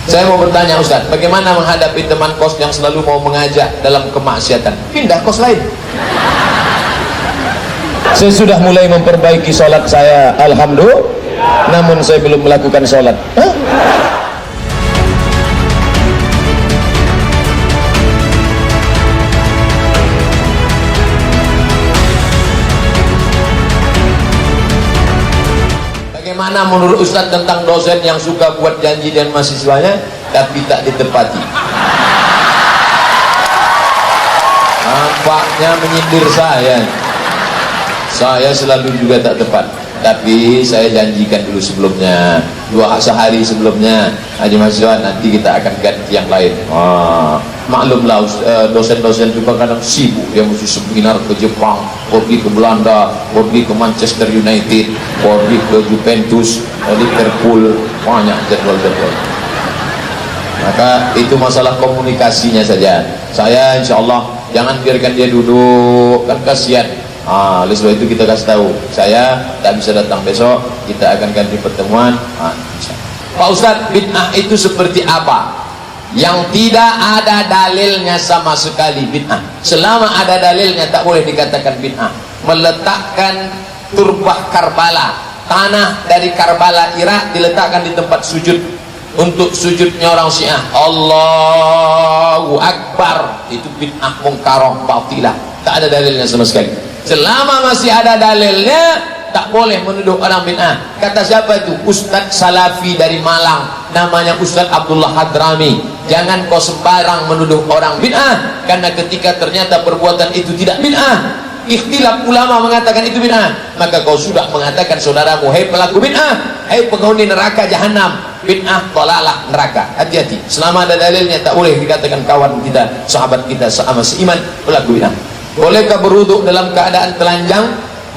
Saya mau bertanya Ustaz, bagaimana menghadapi teman kos yang selalu mau mengajak dalam kemaksiatan? Pindah kos lain. Saya sudah mulai memperbaiki sholat saya, alhamdulillah, namun saya belum melakukan sholat. Hah? Bagaimana menurut Ustaz tentang dosen yang suka buat janji dan mahasiswanya tapi tak ditepati? Nampaknya menyindir saya selalu juga tak tepat, tapi saya janjikan dulu sebelumnya, sehari sebelumnya, Haji mahasiswa nanti kita akan ganti yang lain. Maklumlah dosen-dosen juga kadang sibuk, dia mesti seminar ke Jepang, pergi ke Belanda, pergi ke Manchester United, pergi ke Juventus, Liverpool, banyak jadwal-jadwal. Maka itu masalah komunikasinya saja. Saya insya Allah jangan biarkan dia duduk, kan kasihan. Oleh sebab itu kita kasih tahu, saya tak bisa datang besok, kita akan ganti pertemuan. Pak Ustadz, bid'ah itu seperti apa? Yang tidak ada dalilnya sama sekali bid'ah. Selama ada dalilnya tak boleh dikatakan bid'ah. Meletakkan turbah Karbala, tanah dari Karbala Irak diletakkan di tempat sujud untuk sujudnya orang Syiah, Allahu Akbar, itu bid'ah mungkarah batilah. Tak ada dalilnya sama sekali. Selama masih ada dalilnya, tak boleh menuduh orang bid'ah. Kata siapa itu? Ustadz Salafi dari Malang, namanya Ustadz Abdullah Hadrami. Jangan kau sembarang menuduh orang bid'ah, karena ketika ternyata perbuatan itu tidak bid'ah, ikhtilaf ulama mengatakan itu bid'ah, maka kau sudah mengatakan saudaramu, hei pelaku bid'ah, hei penghuni neraka jahanam. Bid'ah dalalah neraka. Hati-hati, selama ada dalilnya tak boleh dikatakan kawan kita, sahabat kita, sama seiman pelaku bid'ah. Bolehkah berwuduk dalam keadaan telanjang?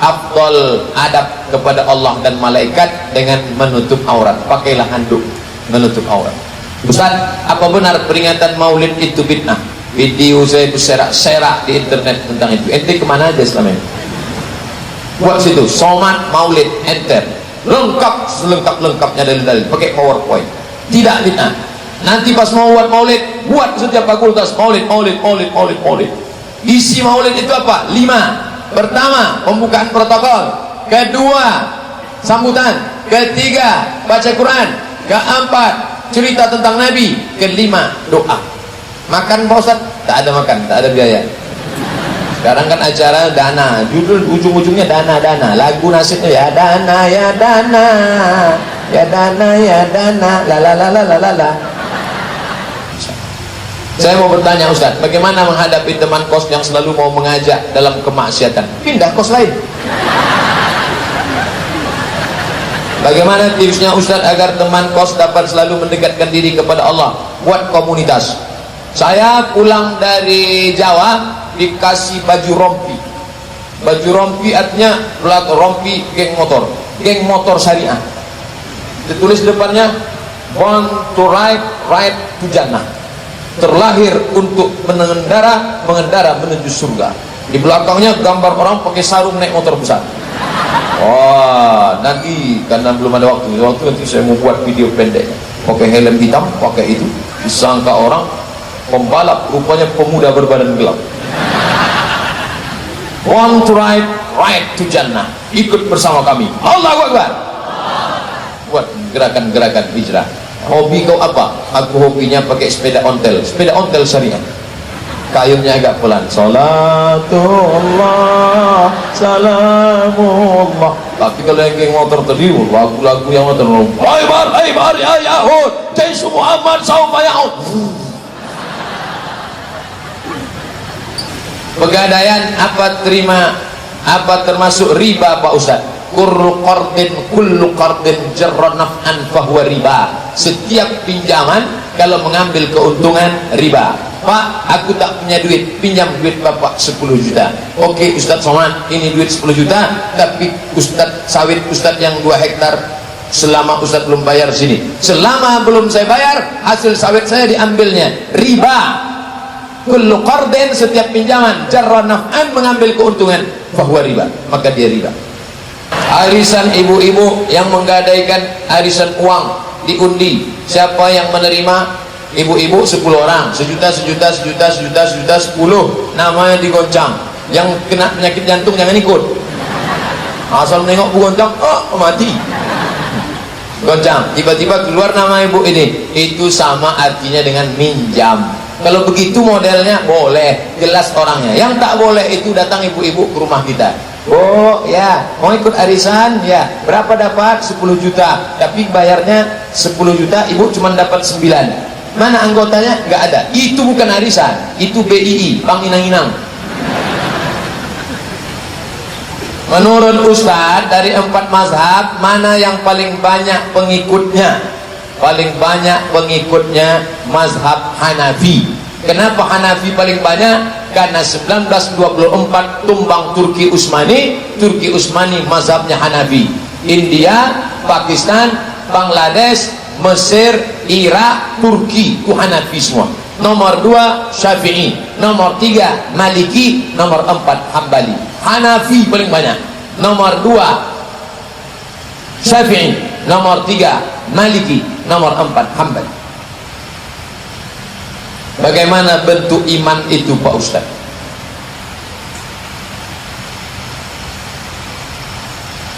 Afdal adab kepada Allah dan malaikat dengan menutup aurat. Pakailah handuk menutup aurat. Ustaz, apa benar peringatan maulid itu bid'ah? Video saya berserak-serak di internet tentang itu. Ente kemana aja selama ini? Buat situ, somat maulid, enter, lengkap selengkap-lengkapnya dalil-dalil, pakai PowerPoint. Tidak bid'ah. Nanti pas mau buat maulid, buat setiap fakultas maulid. Isi maulid itu apa? 5. Pertama, pembukaan protokol. Kedua, sambutan. Ketiga, baca Quran. Keempat, cerita tentang Nabi. Kelima, doa. Makan Pak Ustaz? Tak ada makan, tak ada biaya. Sekarang kan acara dana, judul ujung-ujungnya dana. Lagu nasibnya ya dana, ya dana, ya dana, ya dana, la. Saya mau bertanya Ustaz, bagaimana menghadapi teman kos yang selalu mau mengajak dalam kemaksiatan? Pindah kos lain. Bagaimana tipsnya Ustaz agar teman kos dapat selalu mendekatkan diri kepada Allah? Buat komunitas. Saya pulang dari Jawa dikasih baju rompi. Baju rompi artinya rompi geng motor syariah. Ditulis depannya, born to ride to Jannah. Terlahir untuk mengendara menuju surga. Di belakangnya gambar orang pakai sarung naik motor besar. Nanti karena belum ada waktu nanti saya mau buat video pendek. Pakai helm hitam, pakai itu, disangka orang pembalap, rupanya pemuda berbadan gelap. Want to ride to Jannah. Ikut bersama kami. Allahu Akbar. Buat gerakan-gerakan hijrah. Hobi kau apa? Aku hobinya pakai sepeda ontel syariah. Kayunya agak pelan. Salatullah, salamullah. Tapi kalau yang geng motor tadi, lagu-lagu yang motor, Hai bar ya Yahud, Jaisu Muhammad saufa Yahud. Pegadaian apa termasuk riba Pak Ustaz? Kullu qardin jarra naf'an fahuwa riba. Setiap pinjaman kalau mengambil keuntungan riba. Pak, aku tak punya duit, pinjam duit Bapak 10 juta. Oke Ustaz Somad, ini duit 10 juta, tapi Ustaz sawit Ustaz yang 2 hektar selama Ustaz belum bayar sini. Selama belum saya bayar, hasil sawit saya diambilnya. Riba. Kullu qardin, setiap pinjaman jarra naf'an, mengambil keuntungan, fahuwa riba, maka dia riba. Arisan ibu-ibu yang menggadaikan arisan uang diundi. Siapa yang menerima? Ibu-ibu 10 orang, sejuta, 10 namanya digoncang. Yang kena penyakit jantung jangan ikut, asal menengok bu goncang, oh mati goncang. Tiba-tiba keluar nama ibu ini, itu sama artinya dengan minjam. Kalau begitu modelnya boleh, jelas orangnya. Yang tak boleh itu datang ibu-ibu ke rumah kita, oh ya mau ikut arisan ya, berapa dapat? 10 juta, tapi bayarnya 10 juta, ibu cuma dapat 9. Mana anggotanya? Nggak ada. Itu bukan arisan, itu BII, Bank Inang-Inang. Menurut Ustadz, dari 4 mazhab mana yang paling banyak pengikutnya? Paling banyak pengikutnya mazhab Hanafi. Kenapa Hanafi paling banyak? Karena 1924 tumbang Turki Utsmani. Turki Utsmani mazhabnya Hanafi. India, Pakistan, Bangladesh, Mesir, Irak, Turki itu Hanafi semua. Nomor 2 Syafi'i, nomor 3 Maliki, nomor 4 Hambali. Hanafi paling banyak. Nomor 2 Syafi'i, nomor 3 Maliki, nomor 4 Hambali. Bagaimana bentuk iman itu Pak Ustaz?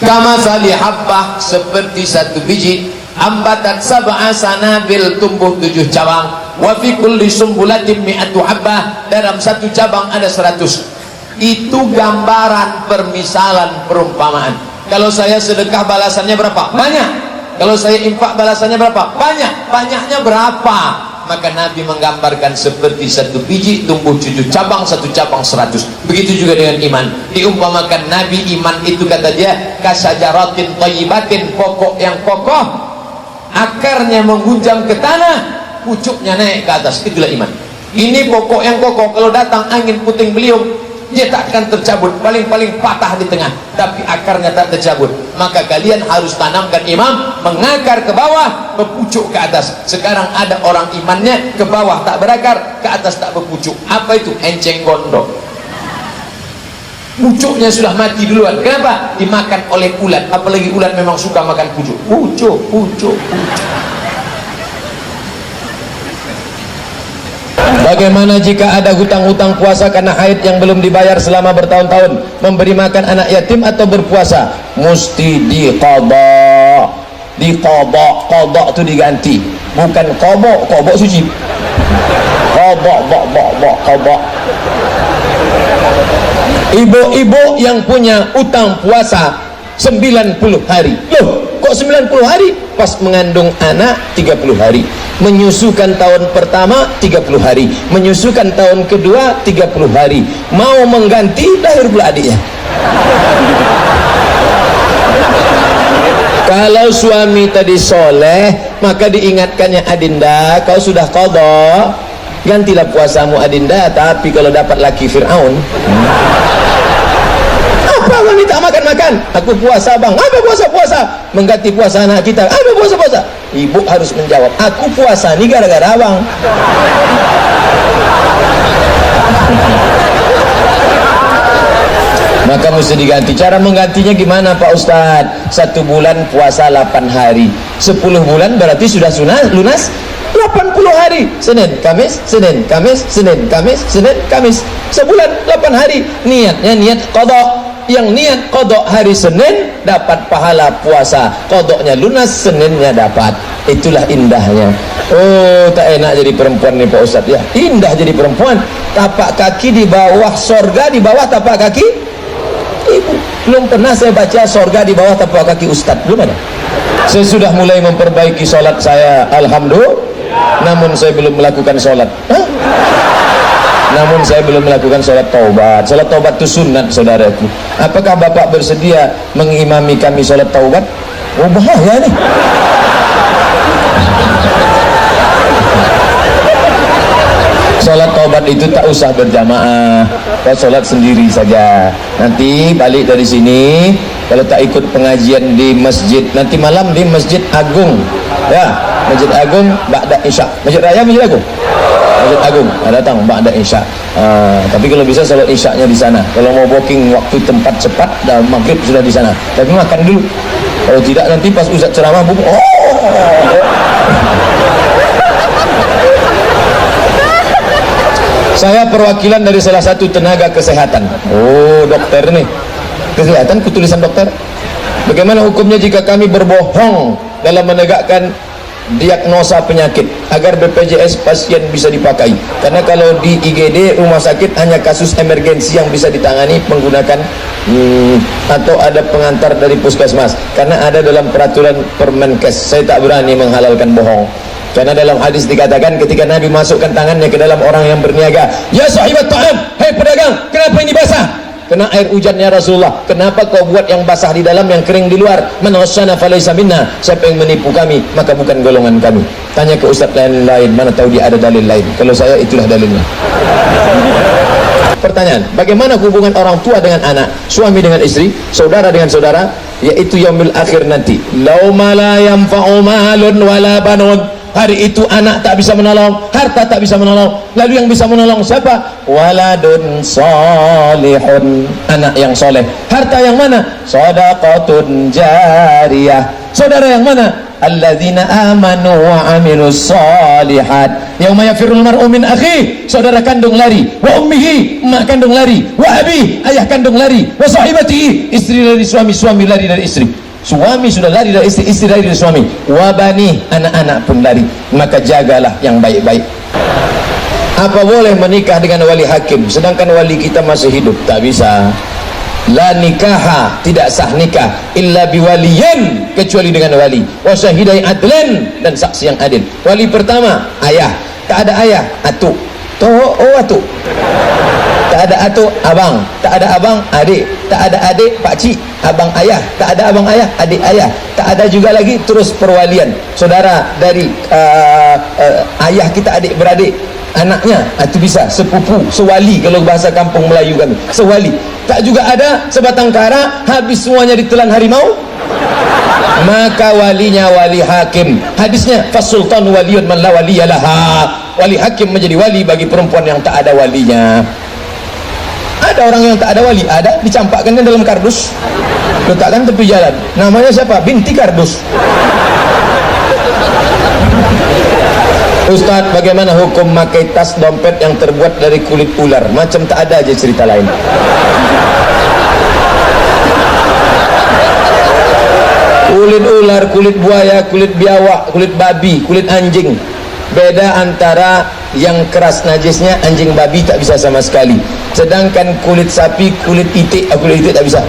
Kama sali habbah, seperti satu biji, ambatat sab'a sanabil, tumbuh 7 cabang, wa fi kulli sumbulatin mi'atu habbah, dalam satu cabang ada 100. Itu gambaran, permisalan, perumpamaan. Kalau saya sedekah balasannya berapa? Banyak. Kalau saya infak balasannya berapa? Banyak. Banyaknya berapa? Maka Nabi menggambarkan seperti satu biji tumbuh 7 cabang, satu cabang 100. Begitu juga dengan iman. Diumpamakan Nabi, iman itu kata dia kasajaratin thayyibatin, pokok yang kokoh, akarnya menggunjam ke tanah, pucuknya naik ke atas. Itulah iman. Ini pokok yang kokoh, kalau datang angin puting beliung dia tak akan tercabut, paling-paling patah di tengah, tapi akarnya tak tercabut. Maka kalian harus tanamkan imam, mengakar ke bawah, berpucuk ke atas. Sekarang ada orang imannya ke bawah tak berakar, ke atas tak berpucuk. Apa itu? Enceng gondok. Pucuknya sudah mati duluan. Kenapa? Dimakan oleh ulat. Apalagi ulat memang suka makan pucuk. Pucuk. Bagaimana jika ada hutang-hutang puasa karena haid yang belum dibayar selama bertahun-tahun? Memberi makan anak yatim atau berpuasa? Mesti diqadha. Qadha itu diganti. Bukan qadha suci. Qadha. Ibu-ibu yang punya utang puasa 90 hari. Loh, kok 90 hari? Pas mengandung anak 30 hari. Menyusukan tahun pertama 30 hari, menyusukan tahun kedua 30 hari. Mau mengganti, lahir pula adiknya. Kalau suami tadi soleh, maka diingatkannya, Adinda, kau sudah qadha, gantilah puasamu Adinda. Tapi kalau dapat laki Fir'aun, apa wanita makan-makan? Aku puasa bang. Apa puasa-puasa? Mengganti puasa anak kita. Apa puasa-puasa? Ibu harus menjawab, aku puasa nih gara-gara abang. Maka mesti diganti. Cara menggantinya gimana Pak Ustadz? 1 bulan puasa 8 hari, 10 bulan berarti sudah lunas 80 hari. Senin, Kamis, Senin, Kamis, Senin, Kamis, Senin, Kamis. Sebulan 8 hari. Niatnya niat qadha. Yang niat qadha hari Senin dapat pahala puasa, qadhanya lunas, Seninnya dapat. Itulah indahnya. Oh, tak enak jadi perempuan nih Pak Ustadz ya. Indah jadi perempuan. Tapak kaki di bawah sorga, di bawah tapak kaki ibu. Belum pernah saya baca sorga di bawah tapak kaki Ustadz, belum ada. Saya sudah mulai memperbaiki sholat saya, alhamdulillah. Namun saya belum melakukan sholat. Namun saya belum melakukan sholat taubat. Sholat taubat itu sunat, saudaraku. Apakah Bapak bersedia mengimami kami sholat taubat? Oh, bahaya nih. Sholat taubat itu tak usah berjamaah, kau sholat sendiri saja. Nanti balik dari sini, kalau tak ikut pengajian di masjid, nanti malam di Masjid Agung, ya, Masjid Agung ba'da isya. Masjid Raya, Masjid Agung, Masjid Agung, datang ba'da isya. Tapi kalau bisa salat isyaknya di sana. Kalau mau booking waktu tempat cepat, dah maghrib sudah di sana. Tapi makan dulu. Kalau tidak nanti pas Ustaz ceramah Saya perwakilan dari salah satu tenaga kesehatan. Oh, dokter nih. Kesehatan ketulisan dokter. Bagaimana hukumnya jika kami berbohong dalam menegakkan diagnosa penyakit agar BPJS pasien bisa dipakai? Karena kalau di IGD rumah sakit hanya kasus emergensi yang bisa ditangani menggunakan atau ada pengantar dari puskesmas. Karena ada dalam peraturan Permenkes. Saya tak berani menghalalkan bohong. Karena dalam hadis dikatakan ketika Nabi masukkan tangannya ke dalam orang yang berniaga, ya sahibat ta'am, hai pedagang, kenapa ini basah? Kena air hujannya Rasulullah. Kenapa kau buat yang basah di dalam, yang kering di luar? Man ghasyana falaysa minna. Siapa yang menipu kami, maka bukan golongan kami. Tanya ke ustaz lain, mana tahu dia ada dalil lain. Kalau saya, itulah dalilnya. Pertanyaan, bagaimana hubungan orang tua dengan anak, suami dengan istri, saudara dengan saudara, yaitu yaumil akhir nanti? Lauma la yanfa'u malun wala banun. Hari itu anak tak bisa menolong, harta tak bisa menolong. Lalu yang bisa menolong siapa? Waladun solihun, anak yang soleh. Harta yang mana? Shadaqatun jariyah. Saudara yang mana? Alladzina amanu wa amilus solihat. Yauma yafirrul mar'u min akhi, saudara kandung lari, wa ummihi, mak kandung lari, wa abi, ayah kandung lari, wa sahibatihi, istri dari suami, suami lari dari istri. Suami sudah lari dari istri, istri lari dari suami. Wabani, anak-anak pun lari. Maka jagalah yang baik-baik. Apa boleh menikah dengan wali hakim sedangkan wali kita masih hidup? Tak bisa. La nikaha, tidak sah nikah illa biwaliyin, kecuali dengan wali. Wa syahidai adlan, dan saksi yang adil. Wali pertama ayah, tak ada ayah atuk. Atuk. Tak ada atuk, abang. Tak ada abang, adik. Tak ada adik, pakcik. Abang ayah. Tak ada abang ayah, adik ayah. Tak ada juga lagi terus perwalian. Saudara dari ayah kita, adik beradik, anaknya, itu bisa sepupu, sewali kalau bahasa kampung Melayu kami. Sewali. Tak juga ada sebatang kara, habis semuanya ditelan harimau. Maka walinya wali hakim. Hadisnya fasultan waliyun man la waliyalaha. Wali hakim menjadi wali bagi perempuan yang tak ada walinya. Ada orang yang tak ada wali, ada, dicampakkan dalam kardus, letakkan tepi jalan. Namanya siapa? Binti kardus. Ustaz, bagaimana hukum memakai tas dompet yang terbuat dari kulit ular? Macam tak ada aja cerita lain. Kulit ular, kulit buaya, kulit biawak, kulit babi, kulit anjing. Beda antara yang keras najisnya, anjing babi tak bisa sama sekali. Sedangkan kulit sapi, kulit itik tak bisa.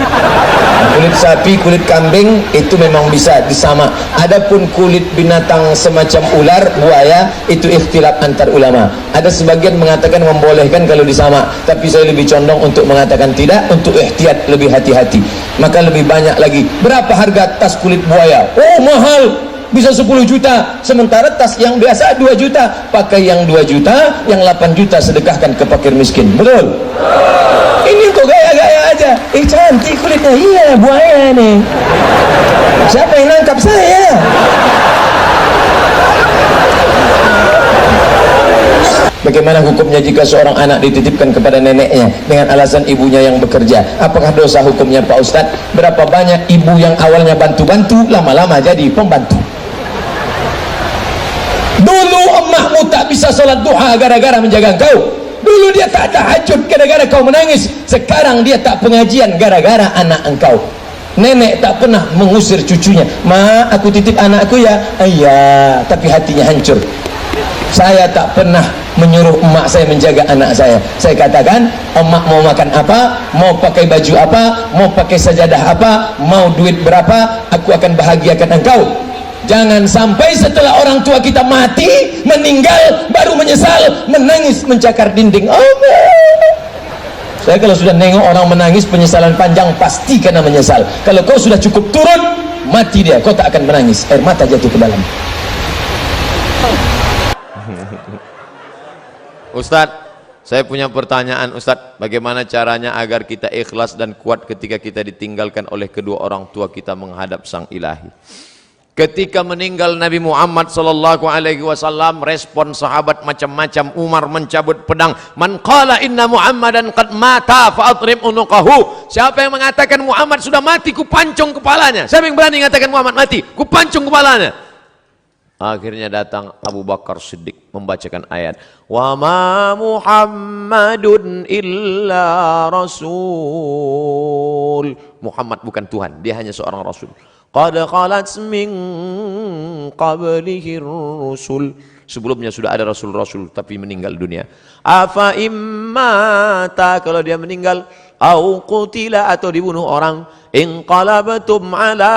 Kulit sapi, kulit kambing itu memang bisa disama. Adapun kulit binatang semacam ular, buaya, itu ikhtilaf antar ulama. Ada sebagian mengatakan membolehkan kalau disama, tapi saya lebih condong untuk mengatakan tidak, untuk ihtiyat, lebih hati-hati. Maka lebih banyak lagi. Berapa harga tas kulit buaya? Oh, mahal. Bisa 10 juta, sementara tas yang biasa 2 juta. Pakai yang 2 juta, yang 8 juta sedekahkan ke fakir miskin. Betul? Ini kok gaya-gaya aja. Cantik kulitnya. Iya, buaya nih. Siapa yang nangkap saya? Bagaimana hukumnya jika seorang anak dititipkan kepada neneknya dengan alasan ibunya yang bekerja? Apakah dosa hukumnya Pak Ustadz? Berapa banyak ibu yang awalnya bantu-bantu, lama-lama jadi pembantu. Dulu emakmu tak bisa sholat duha gara-gara menjaga engkau. Dulu dia tak tahajud gara-gara kau menangis. Sekarang dia tak pengajian gara-gara anak engkau. Nenek tak pernah mengusir cucunya. Ma, aku titip anakku ya. Iya, tapi hatinya hancur. Saya tak pernah menyuruh emak saya menjaga anak saya. Saya katakan, emak mau makan apa, mau pakai baju apa, mau pakai sajadah apa, mau duit berapa, aku akan bahagiakan engkau. Jangan sampai setelah orang tua kita mati, meninggal, baru menyesal, menangis, mencakar dinding. Saya kalau sudah nengok orang menangis penyesalan panjang, pasti karena menyesal. Kalau kau sudah cukup turun, mati dia, kau tak akan menangis, air mata jatuh ke dalam. Ustadz, saya punya pertanyaan Ustadz, bagaimana caranya agar kita ikhlas dan kuat ketika kita ditinggalkan oleh kedua orang tua kita menghadap Sang Ilahi? Ketika meninggal Nabi Muhammad sallallahu alaihi wasallam, respon sahabat macam-macam. Umar mencabut pedang. Man qala inna Muhammadan qad mata fa adrib unuqahu. Siapa yang mengatakan Muhammad sudah mati, ku pancung kepalanya. Siapa yang berani mengatakan Muhammad mati, ku pancung kepalanya. Akhirnya datang Abu Bakar Siddiq membacakan ayat, wa ma Muhammadun illa rasul. Muhammad bukan Tuhan, dia hanya seorang rasul. Qad khalat min qablihi rusul. Sebelumnya sudah ada rasul-rasul tapi meninggal dunia. Afa immata, kalau dia meninggal, au qutila, atau dibunuh orang, inqalabtum ala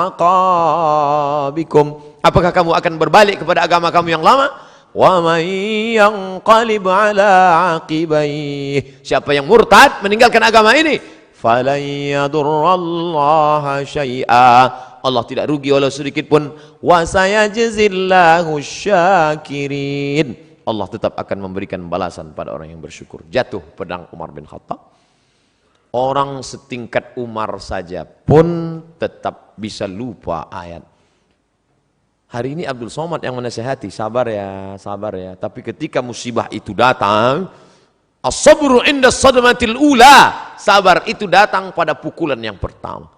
aqabikum, apakah kamu akan berbalik kepada agama kamu yang lama? Wa may yanqalib ala aqibaihi, siapa yang murtad meninggalkan agama ini, falan yadurrallaha syai'a, Allah tidak rugi walau sedikit pun. Wa sayajzillahu syakirin, Allah tetap akan memberikan balasan pada orang yang bersyukur. Jatuh pedang Umar bin Khattab. Orang setingkat Umar saja pun tetap bisa lupa ayat. Hari ini Abdul Somad yang menasihati, sabar ya, sabar ya. Tapi ketika musibah itu datang, as-sabru inda sadmatil ula, sabar itu datang pada pukulan yang pertama.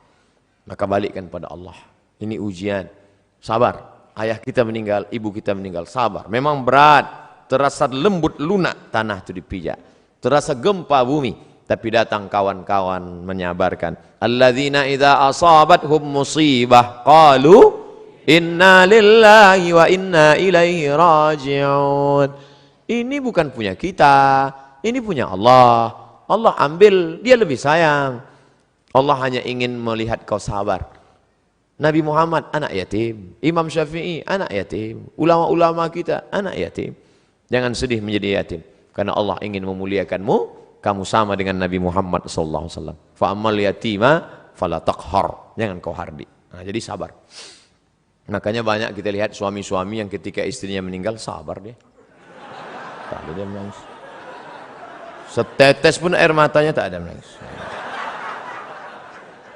Maka balikkan pada Allah. Ini ujian. Sabar. Ayah kita meninggal, ibu kita meninggal. Sabar. Memang berat. Terasa lembut lunak tanah itu dipijak. Terasa gempa bumi. Tapi datang kawan-kawan menyabarkan. Alladzina idza asabathum musibah qalu inna lillahi wa inna ilaihi raji'un. Ini bukan punya kita. Ini punya Allah. Allah ambil, dia lebih sayang. Allah hanya ingin melihat kau sabar. Nabi Muhammad anak yatim, Imam Syafi'i anak yatim, ulama-ulama kita anak yatim. Jangan sedih menjadi yatim, karena Allah ingin memuliakanmu. Kamu sama dengan Nabi Muhammad sallallahu alaihi wasallam. Fa ammal yatima fala taqhar, jangan kau hardi. Nah, jadi sabar. Makanya banyak kita lihat suami-suami yang ketika istrinya meninggal sabar dia. Tak ada dia menangis. Setetes pun air matanya tak ada menangis.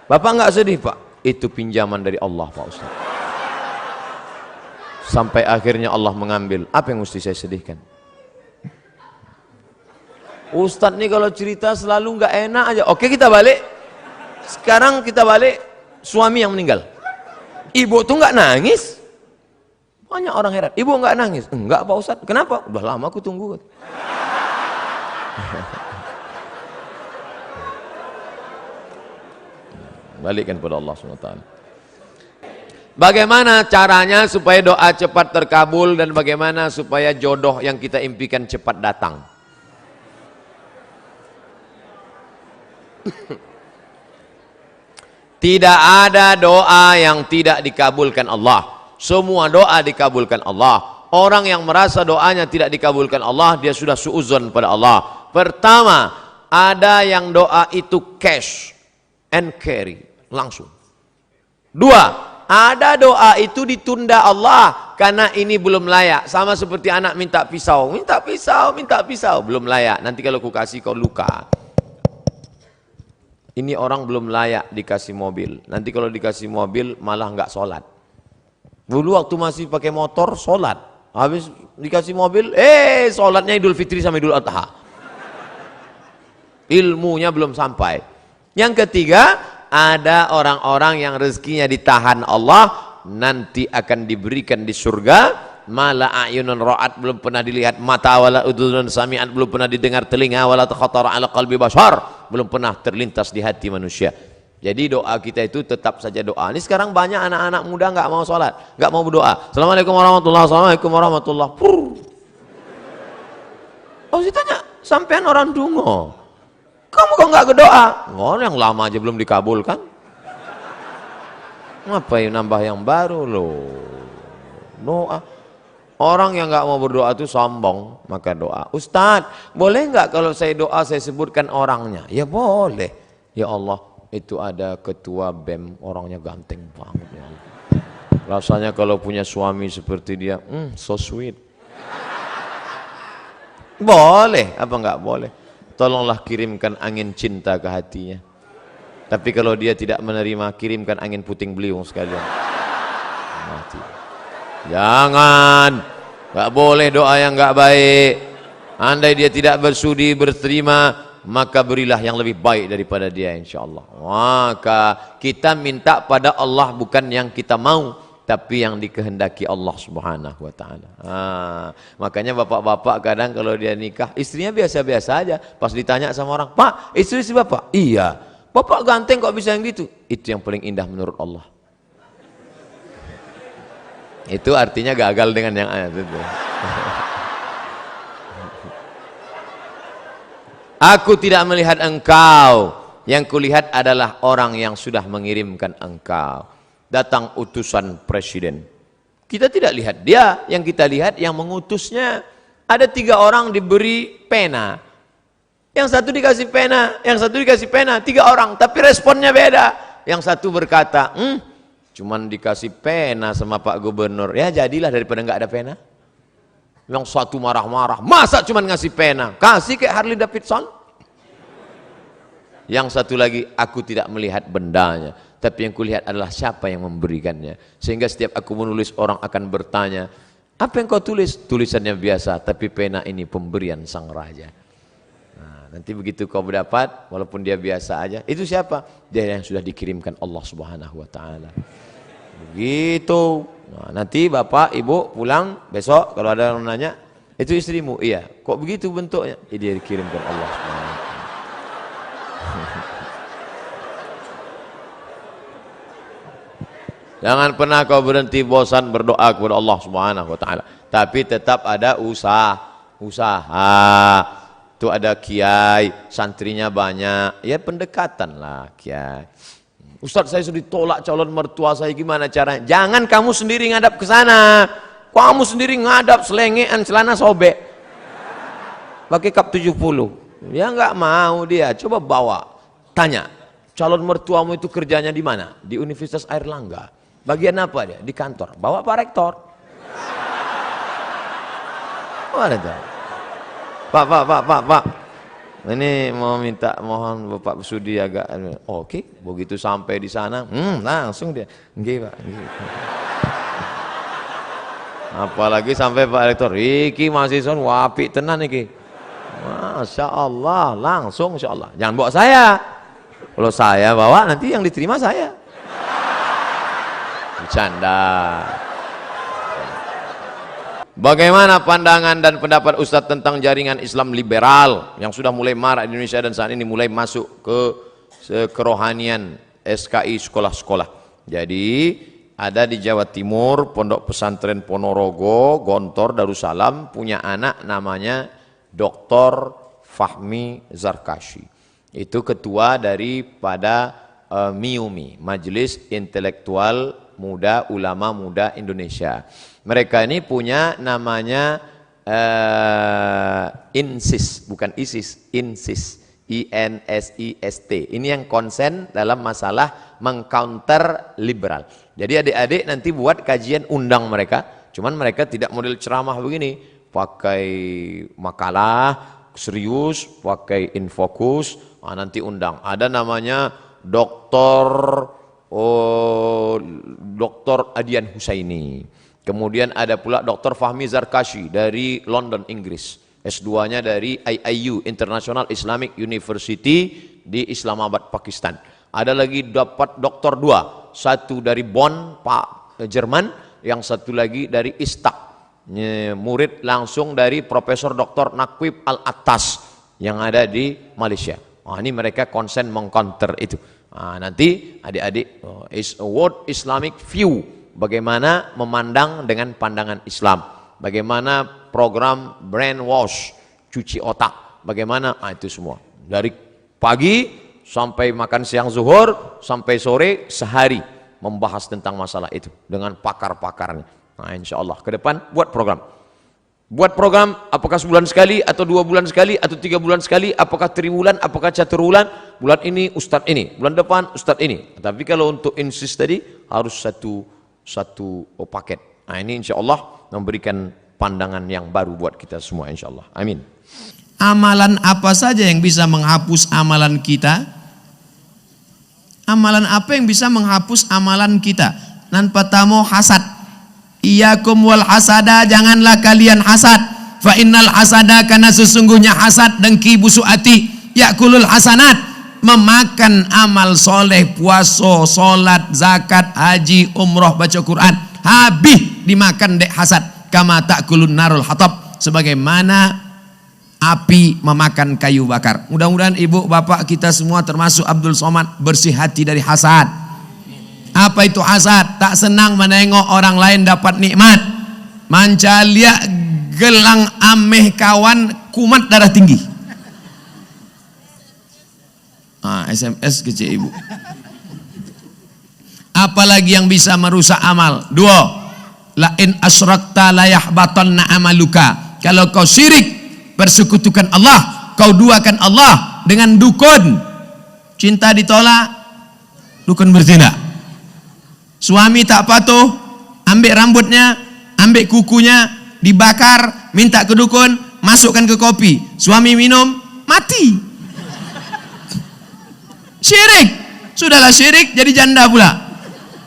Bapak enggak sedih, Pak? Itu pinjaman dari Allah, Pak Ustaz. Sampai akhirnya Allah mengambil. Apa yang mesti saya sedihkan? Ustaz nih kalau cerita selalu enggak enak aja. Oke, kita balik. Sekarang kita balik suami yang meninggal. Ibu tuh enggak nangis. Banyak orang heran. Ibu enggak nangis. Enggak, Pak Ustaz. Kenapa? Udah lama aku tunggu. Balikkan pada Allah SWT. Bagaimana caranya supaya doa cepat terkabul, dan bagaimana supaya jodoh yang kita impikan cepat datang? Tidak ada doa yang tidak dikabulkan Allah. Semua doa dikabulkan Allah. Orang yang merasa doanya tidak dikabulkan Allah, dia sudah suudzon pada Allah. Pertama, ada yang doa itu cash and carry, langsung. Dua, ada doa itu ditunda Allah karena ini belum layak. Sama seperti anak minta pisau, minta pisau, minta pisau, belum layak. Nanti kalau ku kasih kau luka. Ini orang belum layak dikasih mobil. Nanti kalau dikasih mobil malah nggak sholat. Dulu waktu masih pakai motor sholat, habis dikasih mobil, sholatnya Idul Fitri sama Idul Adha. Ilmunya belum sampai. Yang ketiga, ada orang-orang yang rezekinya ditahan Allah, nanti akan diberikan di surga. Mala a'yunun ra'at, belum pernah dilihat mata, wala udhunun sami'at, belum pernah didengar telinga, wala takhatara ala qalbi bashar, belum pernah terlintas di hati manusia. Jadi doa kita itu tetap saja doa. Ini sekarang banyak anak-anak muda nggak mau sholat, nggak mau berdoa. Assalamualaikum warahmatullahi wabarakatuh. Assalamualaikum warahmatullahi wabarakatuh. Oh, ditanya, sampean orang dungo, kamu kok nggak berdoa? Oh, yang lama aja belum dikabulkan. Ngapain nambah yang baru loh? Doa. Orang yang nggak mau berdoa itu sombong, maka doa. Ustadz, boleh nggak kalau saya doa saya sebutkan orangnya? Ya boleh. Ya Allah, itu ada ketua BEM, orangnya ganteng banget ya Allah. Rasanya kalau punya suami seperti dia, so sweet. Boleh, apa nggak boleh? Tolonglah kirimkan angin cinta ke hatinya. Tapi kalau dia tidak menerima, kirimkan angin puting beliung sekalian. Mati. Jangan. Gak boleh doa yang gak baik. Andai dia tidak bersudi berterima, maka berilah yang lebih baik daripada dia, insyaAllah. Maka kita minta pada Allah bukan yang kita mau, tapi yang dikehendaki Allah Subhanahu wa ta'ala. Makanya bapak-bapak kadang kalau dia nikah, istrinya biasa-biasa aja. Pas ditanya sama orang, Pak, istri si bapak? Iya. Bapak ganteng kok bisa yang gitu? Itu yang paling indah menurut Allah. Itu artinya gagal dengan yang ayat itu. Aku tidak melihat engkau, yang kulihat adalah orang yang sudah mengirimkan engkau. Datang utusan presiden. Kita tidak lihat dia, yang kita lihat yang mengutusnya. Ada 3 orang diberi pena. Yang satu dikasih pena, yang satu dikasih pena, 3 orang, tapi responnya beda. Yang satu berkata, cuman dikasih pena sama Pak Gubernur, ya jadilah daripada nggak ada pena. Yang satu marah-marah, masa cuman ngasih pena, kasih kayak Harley Davidson. Yang satu lagi, aku tidak melihat bendanya, tapi yang kulihat adalah siapa yang memberikannya. Sehingga setiap aku menulis, orang akan bertanya, apa yang kau tulis? Tulisannya biasa, tapi pena ini pemberian sang raja. Nah, nanti begitu kau mendapat, walaupun dia biasa aja, itu siapa? Dia yang sudah dikirimkan Allah Subhanahu wa ta'ala. Begitu. Nah, nanti bapak, ibu pulang besok kalau ada yang nanya, itu istrimu? Iya. Kok begitu bentuknya? Dia dikirimkan Allah SWT. Jangan pernah kau berhenti bosan berdoa kepada Allah Subhanahu wa ta'ala. Tapi tetap ada usaha. Itu ada kiai, santrinya banyak. Ya pendekatan lah kiai. Ustaz, saya sudah ditolak calon mertua saya, gimana caranya? Jangan kamu sendiri ngadap ke sana. Kamu sendiri ngadap selengean celana sobek. Pakai kap 70. Ya nggak mau dia. Coba bawa. Tanya, calon mertuamu itu kerjanya di mana? Di Universitas Airlangga. Bagian apa dia? Di kantor. Bawa Pak Rektor. Mana itu? Pak. Ini mau minta, mohon Bapak Sudi agak. Oke, begitu sampai di sana, langsung dia. Nggih, Pak. Nggih. Apalagi sampai Pak Rektor, iki mahasiswa wapi tenan iki. Masya Allah, langsung insya Allah. Jangan bawa saya. Kalau saya bawa, nanti yang diterima saya. Bercanda. Bagaimana pandangan dan pendapat Ustadz tentang jaringan Islam liberal yang sudah mulai marak di Indonesia dan saat ini mulai masuk ke kerohanian SKI sekolah-sekolah. Jadi ada di Jawa Timur Pondok Pesantren Ponorogo, Gontor, Darussalam punya anak namanya Dr. Fahmi Zarkashi. Itu ketua daripada MIUMI, Majelis Intelektual Muda Ulama Muda Indonesia. Mereka ini punya namanya INSIS, bukan ISIS, INSIS, INSIST. Ini yang konsen dalam masalah mengcounter liberal. Jadi adik-adik nanti buat kajian, undang mereka. Cuman mereka tidak model ceramah begini, pakai makalah serius, pakai infokus. Nanti undang. Ada namanya Dr. Adian Husaini. Kemudian ada pula Dr. Fahmi Zarkashi dari London, Inggris. S2-nya dari IIU, International Islamic University di Islamabad, Pakistan. Ada lagi dapat doktor 2, satu dari Bonn, Jerman, yang satu lagi dari Istak. Murid langsung dari Profesor Dr. Naqib Al-Attas yang ada di Malaysia. Ini mereka konsen mengcounter itu. Nanti adik-adik, is a world Islamic view. Bagaimana memandang dengan pandangan Islam. Bagaimana program brainwash, cuci otak. Bagaimana, itu semua. Dari pagi sampai makan siang zuhur, sampai sore sehari. Membahas tentang masalah itu. Dengan pakar-pakarnya. Insya Allah ke depan buat program. Buat program, apakah sebulan sekali, atau 2 bulan sekali, atau 3 bulan sekali, apakah triwulan, apakah caturwulan, bulan ini Ustadz ini, bulan depan Ustadz ini. Tapi kalau untuk insist tadi, harus satu paket. Ini insya Allah memberikan pandangan yang baru buat kita semua insya Allah. Amin. Amalan apa saja yang bisa menghapus amalan kita? Amalan apa yang bisa menghapus amalan kita? Nan pertama hasad. Iyakum wal hasada, janganlah kalian hasad. Fa innal hasada, karena sesungguhnya hasad dengki busuk hati, yakulul hasanat, memakan amal soleh, puasa, solat, zakat, haji, umroh, baca Quran, habis dimakan dek hasad. Kama ta'kulun narul hatab, sebagaimana api memakan kayu bakar. Mudah-mudahan ibu bapak kita semua termasuk Abdul Somad bersih hati dari hasad. Apa itu hasad? Tak senang menengok orang lain dapat nikmat. Mancalia gelang ameh kawan kumat darah tinggi. SMS kecil ibu. Apalagi yang bisa merusak amal? Dua, la in asyrakta la yahbatanna amaluka. Kalau kau syirik, persekutukan Allah, kau duakan Allah dengan dukun, cinta ditolak, dukun bertindak. Suami tak patuh, ambil rambutnya, ambil kukunya, dibakar, minta ke dukun, masukkan ke kopi. Suami minum, mati. Syirik. Sudahlah syirik, jadi janda pula.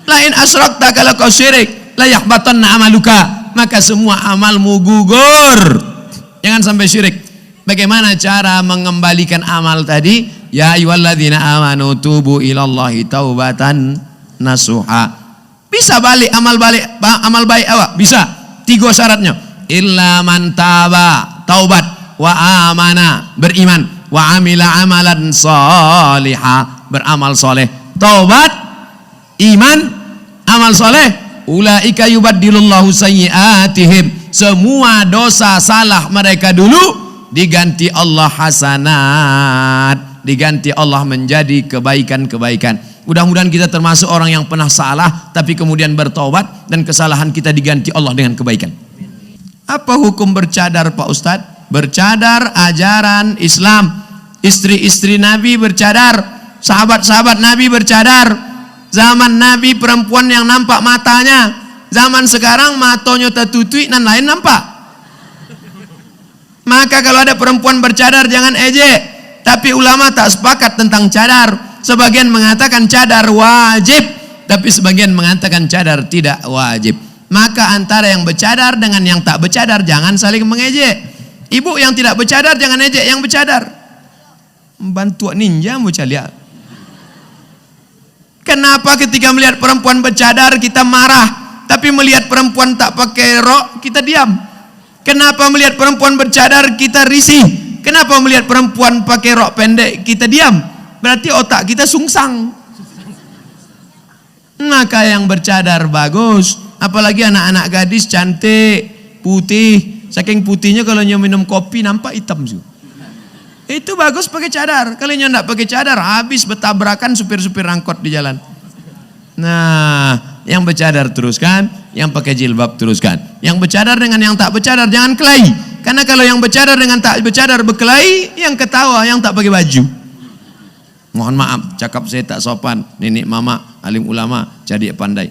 Lain asrakta, kalau kau syirik, la yahbatanna amaluka, maka semua amalmu gugur. Jangan sampai syirik. Bagaimana cara mengembalikan amal tadi? Ya ayyuhalladzina amanu tubu ilallahi taubatan nasuha. Bisa balik amal baik awak, bisa. 3 syaratnya. Illa man taba, taubat, wa amana, beriman, wa amila amalan salihah, beramal soleh. Taubat, iman, amal soleh, ulaika yubaddilullahu sayyiatihim, semua dosa salah mereka dulu diganti Allah hasanat, diganti Allah menjadi kebaikan-kebaikan. Mudah-mudahan kita termasuk orang yang pernah salah tapi kemudian bertobat dan kesalahan kita diganti Allah dengan kebaikan. Apa hukum bercadar Pak Ustadz? Bercadar ajaran Islam. Istri-istri Nabi bercadar, sahabat-sahabat Nabi bercadar. Zaman Nabi perempuan yang nampak matanya, zaman sekarang matanya tertutup dan lain nampak. Maka kalau ada perempuan bercadar jangan ejek. Tapi ulama tak sepakat tentang cadar. Sebagian mengatakan cadar wajib, tapi sebagian mengatakan cadar tidak wajib. Maka antara yang bercadar dengan yang tak bercadar jangan saling mengejek. Ibu yang tidak bercadar jangan ejek yang bercadar. Bantu ninja mucalia. Kenapa ketika melihat perempuan bercadar kita marah, tapi melihat perempuan tak pakai rok kita diam? Kenapa melihat perempuan bercadar kita risih? Kenapa melihat perempuan pakai rok pendek kita diam? Berarti otak kita sungsang. Maka yang bercadar bagus, apalagi anak-anak gadis cantik, putih. Saking putihnya kalau nyo minum kopi nampak hitam juga. Itu bagus pakai cadar. Kalau nyo enggak pakai cadar habis bertabrakan supir-supir angkot di jalan. Nah, yang bercadar teruskan, yang pakai jilbab teruskan. Yang bercadar dengan yang tak bercadar jangan kelahi. Karena kalau yang bercadar dengan tak bercadar berkelahi, yang ketawa yang tak pakai baju. Mohon maaf, cakap saya tak sopan. Nenek mama, alim ulama, jadi pandai.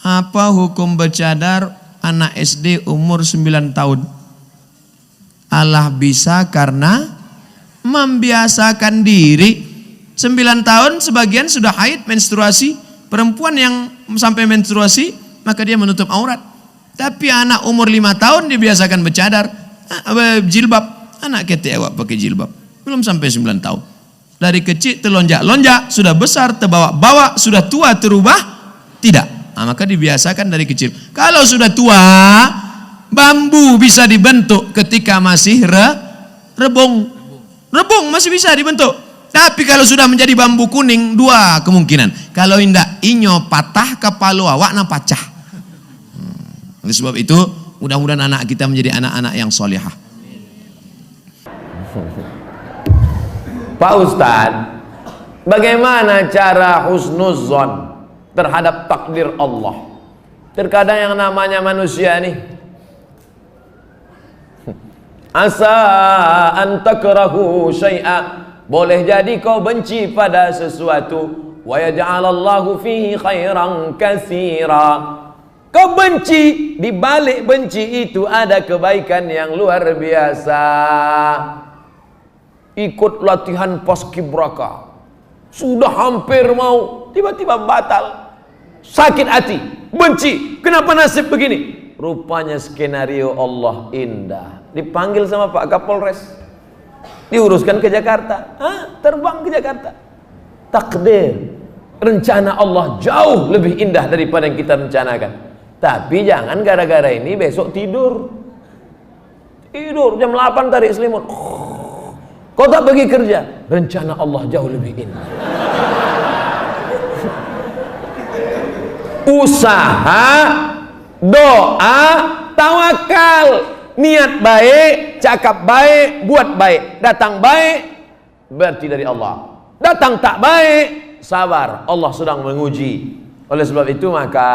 Apa hukum bercadar anak SD umur 9 tahun? Allah bisa karena membiasakan diri. 9 tahun sebagian sudah haid, menstruasi. Perempuan yang sampai menstruasi maka dia menutup aurat. Tapi anak umur 5 tahun dibiasakan bercadar, jilbab. Anak ketek awak pakai jilbab, belum sampai 9 tahun. Dari kecil terlonjak-lonjak, sudah besar terbawa-bawa, sudah tua terubah, tidak. Nah, maka dibiasakan dari kecil. Kalau sudah tua, bambu bisa dibentuk ketika masih rebung. Rebung masih bisa dibentuk. Tapi kalau sudah menjadi bambu kuning, 2 kemungkinan. Kalau indak inyo patah, kepala awak na pacah. Oleh sebab itu, mudah-mudahan anak kita menjadi anak-anak yang solihah. Pak Ustadz, bagaimana cara husnuzon terhadap takdir Allah? Terkadang yang namanya manusia nih, asa an takrahu syai'a, boleh jadi kau benci pada sesuatu, wa yaj'alallahu fihi khairan katsira. Kau benci, di balik benci itu ada kebaikan yang luar biasa. Ikut latihan paskibraka, sudah hampir mau, tiba-tiba batal, sakit hati. benci. Kenapa nasib begini? Rupanya skenario Allah indah. Dipanggil sama Pak Kapolres, diuruskan ke Jakarta. Terbang ke Jakarta. Takdir, rencana Allah jauh lebih indah daripada yang kita rencanakan. Tapi jangan gara-gara ini besok tidur jam 8 tarik selimut, kau tak pergi kerja. Rencana Allah jauh lebih indah. Usaha, doa, tawakal, niat baik, cakap baik, buat baik. Datang baik berarti dari Allah, datang tak baik sabar, Allah sedang menguji. Oleh sebab itu maka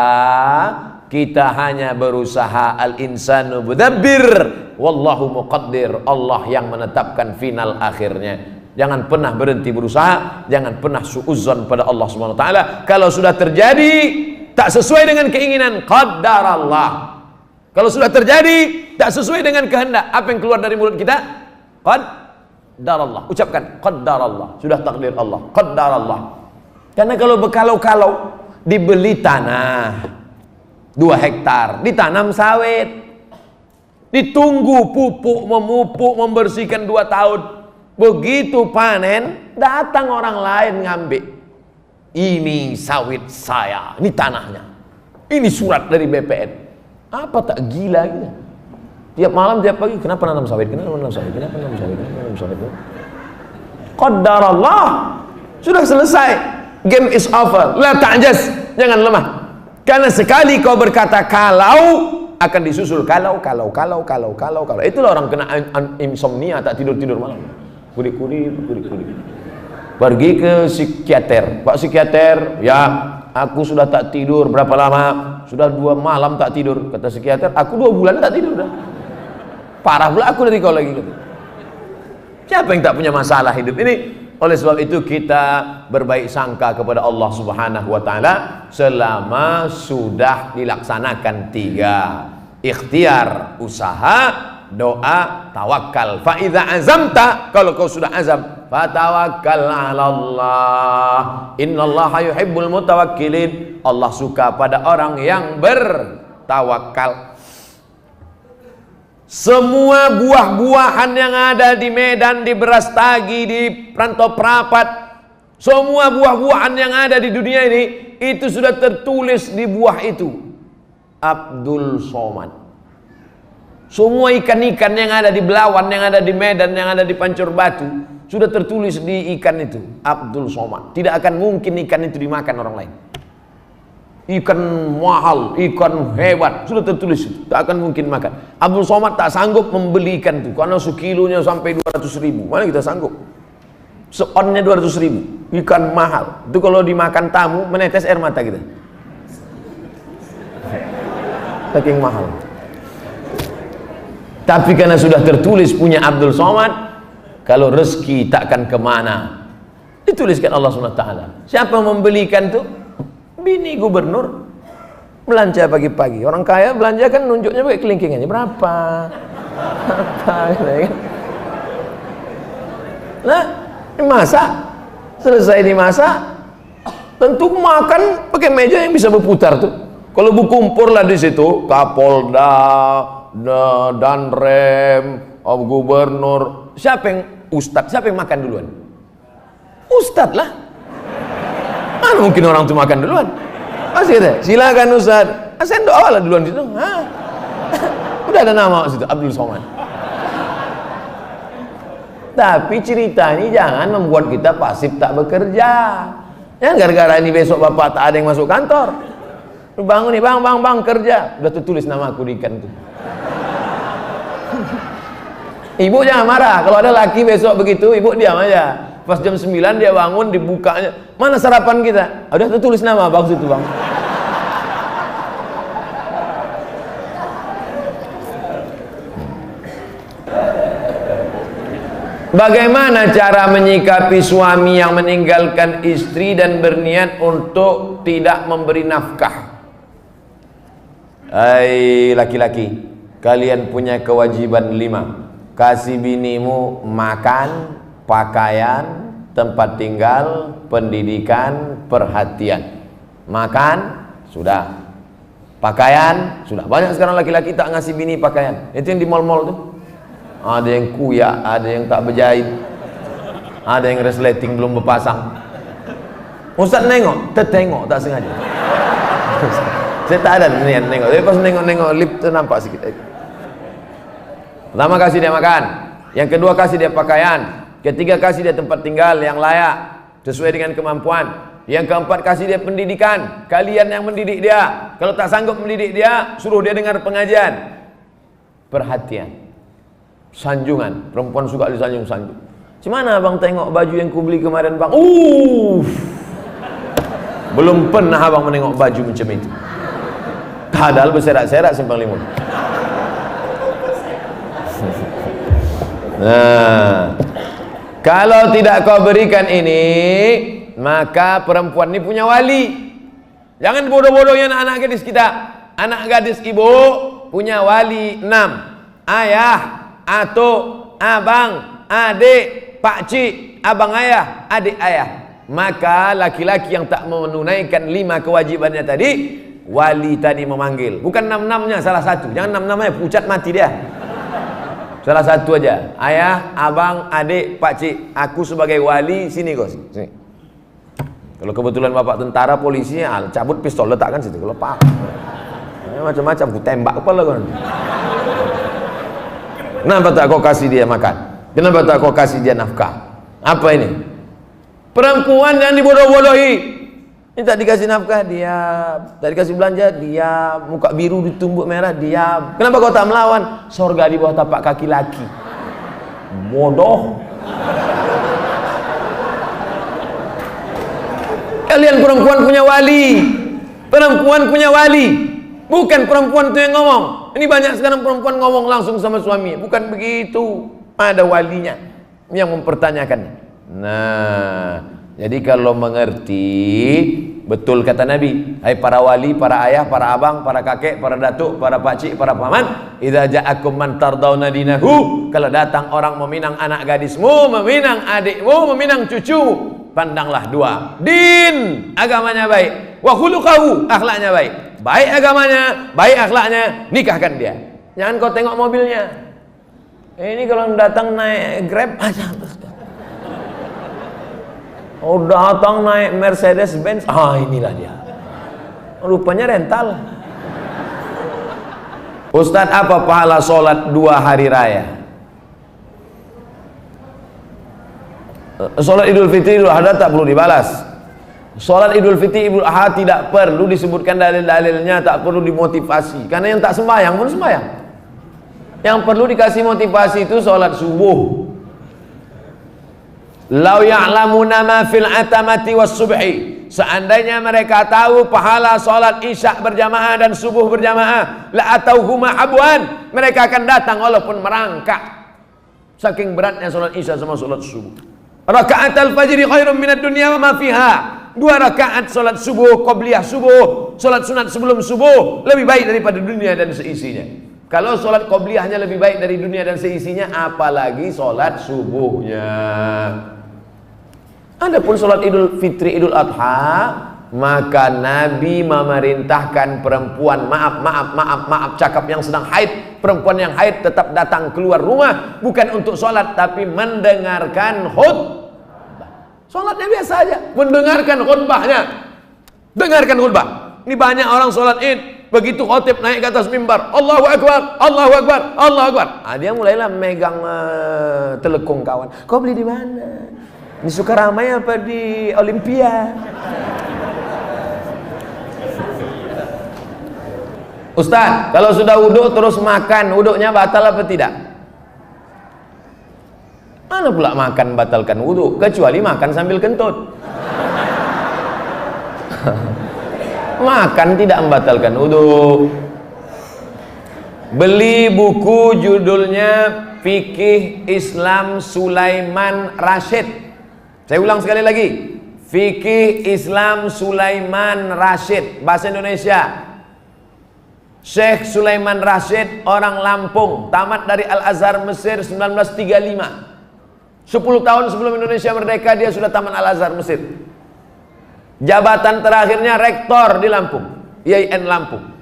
kita hanya berusaha, al-insanu mudabbir wallahu muqaddir. Allah yang menetapkan final akhirnya. Jangan pernah berhenti berusaha, jangan pernah suudzon pada Allah Subhanahu wa taala. Kalau sudah terjadi tak sesuai dengan keinginan, qaddarallah. Kalau sudah terjadi tak sesuai dengan kehendak, apa yang keluar dari mulut kita? Qaddarallah. Ucapkan qaddarallah, sudah takdir Allah, qaddarallah. Karena kalau berkalau-kalau, dibeli tanah 2 hektar, ditanam sawit, ditunggu pupuk, memupuk, membersihkan 2 tahun. Begitu panen, datang orang lain ngambil. Ini sawit saya, ini tanahnya, ini surat dari BPN. Apa tak gila gitu? Tiap malam, tiap pagi, kenapa nanam sawit? Kenapa nanam sawit? Kenapa nanam sawit? Kenapa nanam sawit? Qadarallah, sudah selesai. Game is over. La ta'jaz, jangan lemah. Karena sekali kau berkata kalau, akan disusul kalau. Itulah orang kena insomnia, tak tidur malam. Kudik-kudik. Pergi ke psikiater. Pak psikiater, ya aku sudah tak tidur berapa lama? Sudah 2 malam tak tidur. Kata psikiater, aku 2 bulan tak tidur dah. Parah pula aku dari kau lagi. Siapa yang tak punya masalah hidup ini? Oleh sebab itu kita berbaik sangka kepada Allah Subhanahu wa taala selama sudah dilaksanakan 3: ikhtiar, usaha, doa, tawakal. Fa idza azamta, kalau kau sudah azam, fatawakkal 'ala Allah. Innallaha yuhibbul mutawakkilin. Allah suka pada orang yang bertawakal. Semua buah-buahan yang ada di Medan, di Brastagi, di Rantau Prapat, semua buah-buahan yang ada di dunia ini, itu sudah tertulis di buah itu Abdul Somad. Semua ikan-ikan yang ada di Belawan, yang ada di Medan, yang ada di Pancur Batu, sudah tertulis di ikan itu Abdul Somad. Tidak akan mungkin ikan itu dimakan orang lain. Ikan mahal, ikan hebat, sudah tertulis itu, tak akan mungkin makan. Abdul Somad tak sanggup membeli ikan itu karena sekilonya sampai 200.000. Mana kita sanggup? Seonnya 200.000, ikan mahal itu kalau dimakan tamu menetes air mata kita, saking mahal. Tapi karena sudah tertulis punya Abdul Somad, kalau rezeki takkan kemana, dituliskan Allah SWT. Siapa membelikan itu? Bini gubernur belanja pagi-pagi. Orang kaya belanja kan nunjuknya pakai kelingkingannya berapa. Nah, dimasak, selesai dimasak, tentu makan pakai meja yang bisa berputar tuh. Kalau berkumpul lah di situ, Kapolda, Danrem, gubernur, siapa yang ustadz, siapa yang makan duluan? Ustadz lah. Mana mungkin orang itu makan duluan? Masih ada, silakan Ustaz. Saya doa lah duluan situ. Udah ada nama situ, Abdul Somad. Tapi cerita ini jangan membuat kita pasif tak bekerja. Ya gara-gara ini besok bapak tak ada yang masuk kantor. Lu bangun nih, bang kerja. Udah tertulis nama aku di ikan itu. Ibu jangan marah. Kalau ada laki besok begitu, ibu diam aja. Pas jam 9 dia bangun, dibukanya, mana sarapan kita? Udah tertulis nama bang situ bang. Bagaimana cara menyikapi suami yang meninggalkan istri dan berniat untuk tidak memberi nafkah? Hai laki-laki, kalian punya kewajiban 5. Kasih binimu makan, pakaian, tempat tinggal, pendidikan, perhatian. Makan, sudah. Pakaian, sudah banyak sekarang laki-laki tak ngasih bini pakaian. Itu yang di mall-mall tuh. Ada yang kuyak, ada yang tak berjahit, ada yang resleting belum berpasang. Ustaz nengok, tertengok tak sengaja. Saya tak ada niat nengok, tapi pas nengok-nengok lip tu nampak sikit. Pertama kasih dia makan, yang kedua kasih dia pakaian, ketiga kasih dia tempat tinggal yang layak sesuai dengan kemampuan. Yang keempat kasih dia pendidikan. Kalian yang mendidik dia. Kalau tak sanggup mendidik dia, suruh dia dengar pengajian. Perhatian, sanjungan. Perempuan suka disanjung-sanjung. Gimana abang tengok baju yang ku beli kemarin bang? Belum pernah abang menengok baju macam itu. Padahal berserak-serak simpang limun. Nah, kalau tidak kau berikan ini, maka perempuan ini punya wali. Jangan bodoh-bodohnya anak-anak gadis kita. Anak gadis ibu punya wali 6. Ayah, atuk, abang, adik, pakcik, abang ayah, adik ayah. Maka laki-laki yang tak menunaikan 5 kewajibannya tadi, wali tadi memanggil. Bukan 6-6-nya, salah satu. Jangan 6-6-nya, pucat mati dia. Salah satu aja. Ayah, abang, adik, pakcik. Aku sebagai wali, sini kau sini. Kalau kebetulan bapak tentara, polisi, cabut pistol letakkan situ. Kalau pak, macam-macam, aku tembak kepala kau. Kenapa tak kau kasih dia makan? Kenapa tak kau kasih dia nafkah? Apa ini? Perempuan yang dibodoh-bodohi. Ini tak dikasih nafkah, diam. Tak dikasih belanja, diam. Muka biru ditumbuk merah, diam. Kenapa kau tak melawan? Sorga di bawah tapak kaki laki. Bodoh. Kalian perempuan punya wali. Perempuan punya wali. Bukan perempuan itu yang ngomong. Ini banyak sekarang perempuan ngomong langsung sama suami. Bukan begitu. Ada walinya yang mempertanyakannya. Nah, jadi kalau mengerti betul kata Nabi, hai para wali, para ayah, para abang, para kakek, para datuk, para pakcik, para paman, idza ja'akum man tardawna dinahu, kalau datang orang meminang anak gadismu, meminang adikmu, meminang cucumu, pandanglah dua. Din, agamanya baik. Wa khuluquhu, akhlaknya baik. Baik agamanya, baik akhlaknya, nikahkan dia. Jangan kau tengok mobilnya. Ini kalau datang naik Grab aja. Oh, datang naik Mercedes Benz. Inilah dia. Rupanya rental. Ustadz, apa pahala sholat 2 hari raya? Sholat Idul Fitri, Idul Adha tak perlu dibalas. Sholat Idul Fitri, Idul Adha tidak perlu disebutkan dalil-dalilnya, tak perlu dimotivasi. Karena yang tak sembahyang pun sembahyang. Yang perlu dikasih motivasi itu sholat subuh. Lau ya'lamuna ma fil atamati was subhi, seandainya mereka tahu pahala sholat isya berjamaah dan subuh berjamaah, la atauhuma habwan, mereka akan datang walaupun merangkak. Saking beratnya sholat isya sama sholat subuh. Rakaat al-fajri khairun minad dunya wa ma fiha, 2 rakaat sholat subuh, qobliyah subuh, sholat sunat sebelum subuh lebih baik daripada dunia dan seisinya. Kalau sholat qobliyahnya lebih baik dari dunia dan seisinya, apalagi sholat subuhnya. Adapun sholat Idul Fitri, Idul Adha, maka Nabi memerintahkan perempuan, maaf, cakap yang sedang haid, perempuan yang haid tetap datang keluar rumah, bukan untuk sholat, tapi mendengarkan khutbah. Sholatnya biasa aja, mendengarkan khutbahnya. Dengarkan khutbah. Ini banyak orang sholat id, begitu khotib naik ke atas mimbar, Allahu Akbar, Allahu Akbar, Allahu Akbar. Dia mulailah megang telekung kawan. Kau beli di mana? Di Sukaramai apa di Olimpia? Ustaz, kalau sudah wudhu terus makan, wudhunya batal apa tidak? Mana pula makan batalkan wudhu? Kecuali makan sambil kentut. Makan tidak membatalkan wudhu. Beli buku judulnya Fikih Islam Sulaiman Rasyid. Saya ulang sekali lagi, Fikih Islam Sulaiman Rasyid, bahasa Indonesia. Syekh Sulaiman Rasyid, orang Lampung, tamat dari Al-Azhar Mesir 1935. 10 tahun sebelum Indonesia merdeka dia sudah tamat Al-Azhar Mesir. Jabatan terakhirnya rektor di Lampung, IAIN Lampung.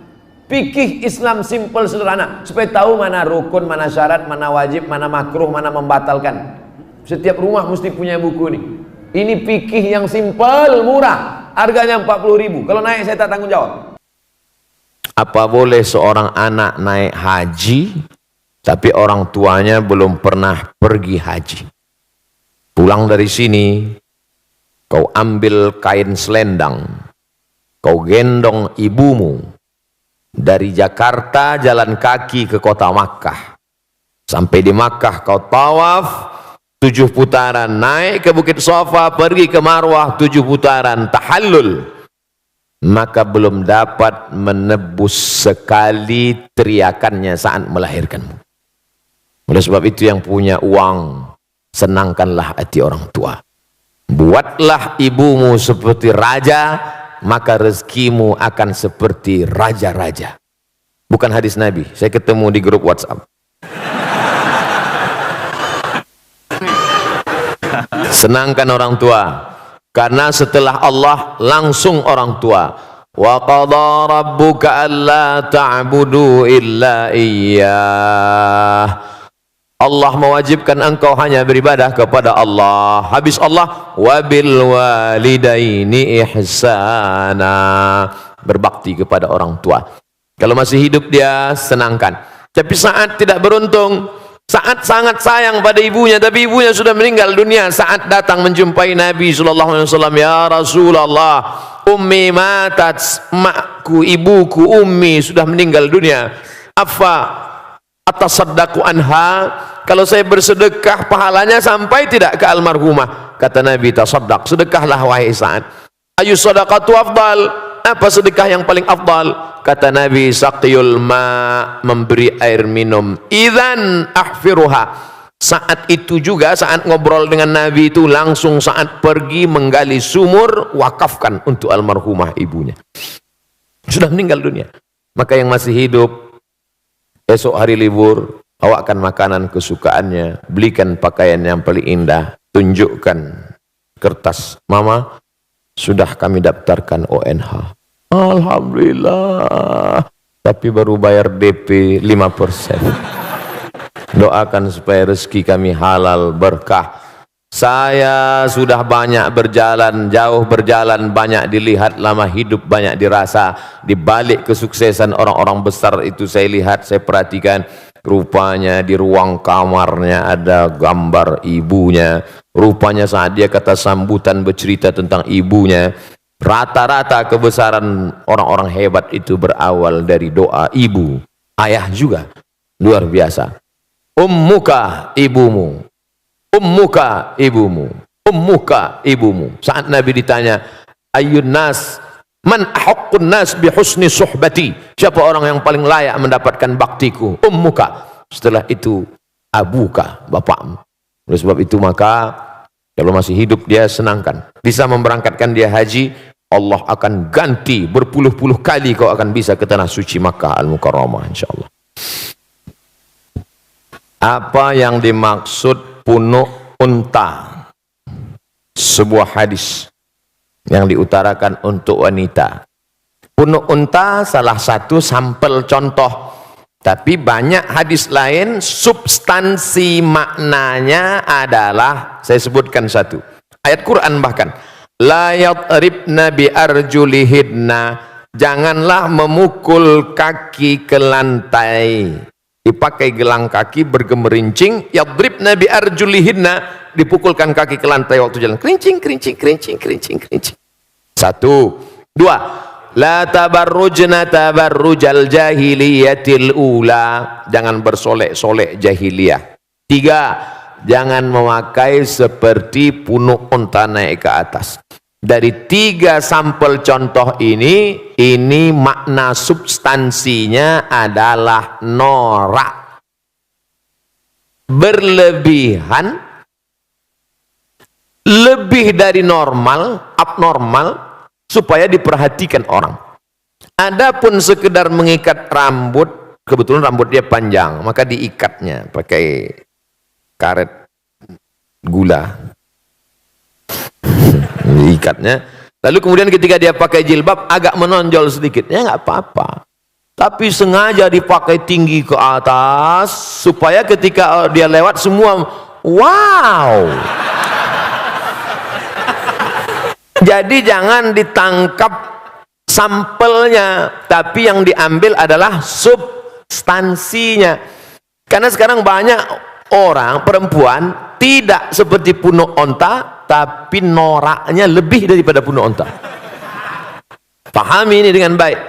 Fikih Islam simple sederhana, supaya tahu mana rukun, mana syarat, mana wajib, mana makruh, mana membatalkan. Setiap rumah mesti punya buku ini. Ini fikih yang simple, murah, harganya 40.000. Kalau naik saya tak tanggung jawab. Apa boleh seorang anak naik haji tapi orang tuanya belum pernah pergi haji? Pulang dari sini, kau ambil kain selendang, kau gendong ibumu dari Jakarta jalan kaki ke kota Makkah. Sampai di Makkah kau tawaf 7 putaran, naik ke Bukit Safa, pergi ke Marwah 7 putaran, tahallul. Maka belum dapat menebus sekali teriakannya saat melahirkanmu. Oleh sebab itu yang punya uang, senangkanlah hati orang tua. Buatlah ibumu seperti raja, maka rezekimu akan seperti raja-raja. Bukan hadis Nabi, saya ketemu di grup WhatsApp. Senangkan orang tua, karena setelah Allah langsung orang tua. Wa qadha rabbuka alla ta'budu illa iyyah. Allah mewajibkan engkau hanya beribadah kepada Allah. Habis Allah, wabil walidaini ihsana, berbakti kepada orang tua. Kalau masih hidup dia senangkan. Tapi saat tidak beruntung, saat sangat sayang pada ibunya, tapi ibunya sudah meninggal dunia, saat datang menjumpai Nabi sallallahu alaihi wasallam, ya Rasulullah, ummi matat, makku, ibuku, ummi sudah meninggal dunia. Afa atasaddaqu anha, kalau saya bersedekah pahalanya sampai tidak ke almarhumah? Kata Nabi, tasaddaq, sedekahlah wahai Sa'ad. Ayu sadaqatu afdal, apa sedekah yang paling afdal? Kata Nabi, saqiyul ma, memberi air minum. Idzan ahfiruha. Saat itu juga, saat ngobrol dengan Nabi itu, langsung saat pergi menggali sumur, wakafkan untuk almarhumah ibunya. Sudah meninggal dunia. Maka yang masih hidup, esok hari libur, bawakan makanan kesukaannya, belikan pakaian yang paling indah, tunjukkan kertas, mama sudah kami daftarkan ONH. Alhamdulillah, tapi baru bayar DP 5%. Doakan supaya rezeki kami halal berkah. Saya sudah banyak berjalan, jauh berjalan, banyak dilihat, lama hidup banyak dirasa. Di balik kesuksesan orang-orang besar itu saya lihat, saya perhatikan, rupanya di ruang kamarnya ada gambar ibunya. Rupanya saat dia kata sambutan bercerita tentang ibunya, rata-rata kebesaran orang-orang hebat itu berawal dari doa ibu. Ayah juga luar biasa. Ummuka, ibumu. Ummuka, ibumu. Ummuka, ibumu. Saat Nabi ditanya, ayyun nas, man ahaqqun nas bi husni suhbati, siapa orang yang paling layak mendapatkan baktiku? Ummuka. Setelah itu abuka, bapakmu. Oleh sebab itu maka kalau masih hidup dia senangkan. Bisa memberangkatkan dia haji, Allah akan ganti berpuluh-puluh kali kau akan bisa ke tanah suci Makkah Al-Mukarramah insyaallah. Apa yang dimaksud punuk unta? Sebuah hadis yang diutarakan untuk wanita. Punuk unta salah satu sampel contoh, tapi banyak hadis lain substansi maknanya adalah, saya sebutkan satu ayat Quran bahkan, la yadribna bi arjulihidna, janganlah memukul kaki ke lantai, dipakai gelang kaki bergemerincing, yadribna bi arjulihidna, dipukulkan kaki ke lantai waktu jalan, kerincing kerincing kerincing kerincing kerincing. Satu. Dua, la tabarrujna tabarrujal jahiliyatil ula, jangan bersolek-solek jahiliyah. Tiga, jangan memakai seperti punuk unta naik ke atas. Dari tiga sampel contoh ini makna substansinya adalah norak, berlebihan, lebih dari normal, abnormal, supaya diperhatikan orang. Adapun sekedar mengikat rambut, kebetulan rambut dia panjang, maka diikatnya pakai karet gula, diikatnya. Lalu kemudian ketika dia pakai jilbab agak menonjol sedikit, ya nggak apa-apa. tapi sengaja dipakai tinggi ke atas supaya ketika dia lewat semua wow. Jadi jangan ditangkap sampelnya, tapi yang diambil adalah substansinya. Karena sekarang banyak orang perempuan tidak seperti punuk onta, tapi noraknya lebih daripada punuk onta. Pahami ini dengan baik.